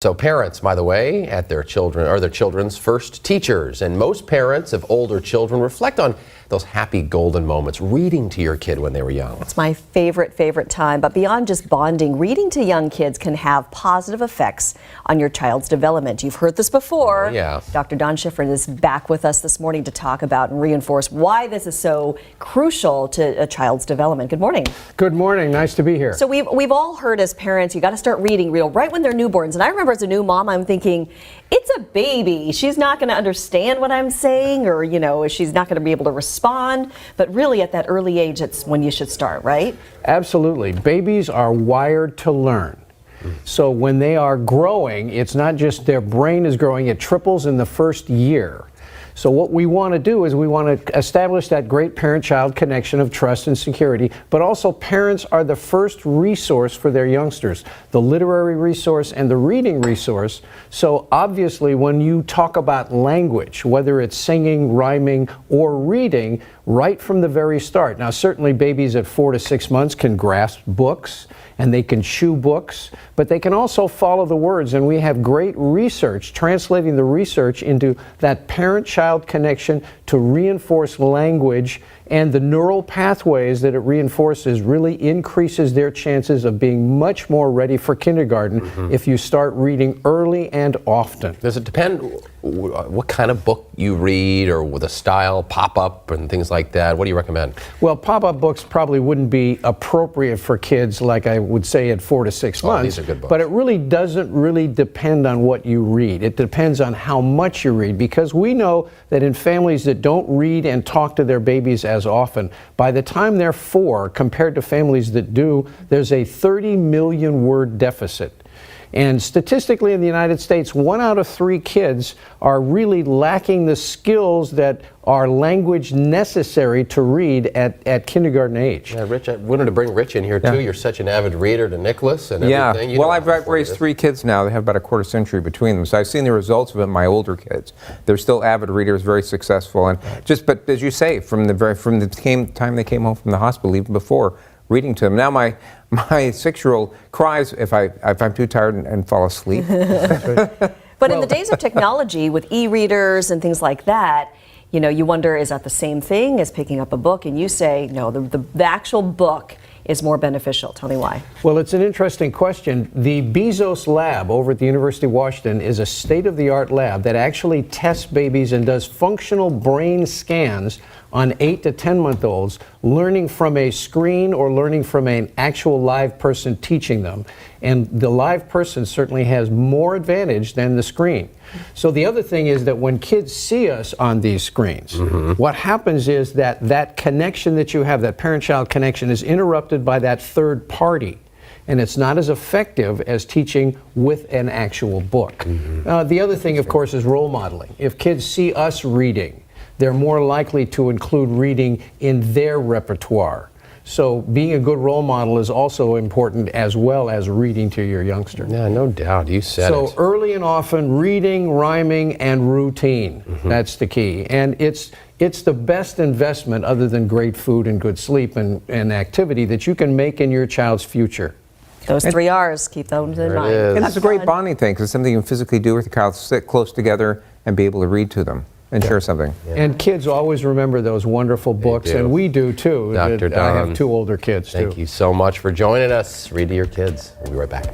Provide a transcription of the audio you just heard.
So parents, by the way, at their children's first teachers, and most parents of older children reflect on those happy golden moments reading to your kid when they were young. It's my favorite time, but beyond just bonding, reading to young kids can have positive effects on your child's development. You've heard this before. Yeah. Dr. Don Schifrin is back with us this morning to talk about and reinforce why this is so crucial to a child's development. Good morning. Good morning. Nice to be here. So we've all heard as parents, you got to start reading right when they're newborns. And I remember as a new mom, I'm thinking, it's a baby. She's not going to understand what I'm saying, or, she's not going to be able to respond. But really, at that early age, it's when you should start, right? Absolutely. Babies are wired to learn. So when they are growing, it's not just their brain is growing, it triples in the first year. So what we want to do is we want to establish that great parent-child connection of trust and security, but also parents are the first resource for their youngsters, the literary resource and the reading resource. So obviously when you talk about language, whether it's singing, rhyming, or reading, right from the very start. Now certainly babies at 4 to 6 months can grasp books and they can chew books, but they can also follow the words, and we have great research translating the research into that parent-child connection to reinforce language, and the neural pathways that it reinforces really increases their chances of being much more ready for kindergarten if you start reading early and often. Does it depend what kind of book you read, or with a style, pop-up and things like that? What do you recommend? Well, pop-up books probably wouldn't be appropriate for kids, like I would say, at 4 to 6 months. These are good books. But it really doesn't depend on what you read. It depends on how much you read, because we know that in families that don't read and talk to their babies as often, by the time they're 4, compared to families that do, there's a 30 million word deficit. And statistically in the United States, 1 out of 3 kids are really lacking the skills that are language necessary to read at kindergarten age. Yeah, Rich, I wanted to bring Rich in here too. You're such an avid reader to Nicholas and everything. Well, I've raised 3 kids now. They have about a quarter century between them. So I've seen the results of it in my older kids. They're still avid readers, very successful. And but as you say, from the time they came home from the hospital, even before, reading to them. Now my 6-year-old cries if I'm too tired and fall asleep. But in the days of technology with e-readers and things like that, you wonder, is that the same thing as picking up a book? And you say, no, the actual book is more beneficial. Tell me why. Well, it's an interesting question. The Bezos lab over at the University of Washington is a state-of-the-art lab that actually tests babies and does functional brain scans on 8 to 10-month-olds, learning from a screen or learning from an actual live person teaching them. And the live person certainly has more advantage than the screen. So the other thing is that when kids see us on these screens, what happens is that connection that you have, that parent-child connection, is interrupted by that third party. And it's not as effective as teaching with an actual book. The other thing, of course, is role modeling. If kids see us reading, they're more likely to include reading in their repertoire. So being a good role model is also important, as well as reading to your youngster. Yeah, no doubt. You said it. So early and often, reading, rhyming, and routine. That's the key. And it's the best investment, other than great food and good sleep and activity, that you can make in your child's future. Those 3 R's, keep those in mind. And that's a great bonding thing, because it's something you can physically do with your child, sit close together and be able to read to them and share something. And kids always remember those wonderful books, and we do too. Dr. Don, I have 2 older kids too. Thank you so much for joining us. Read to your kids. We'll be right back.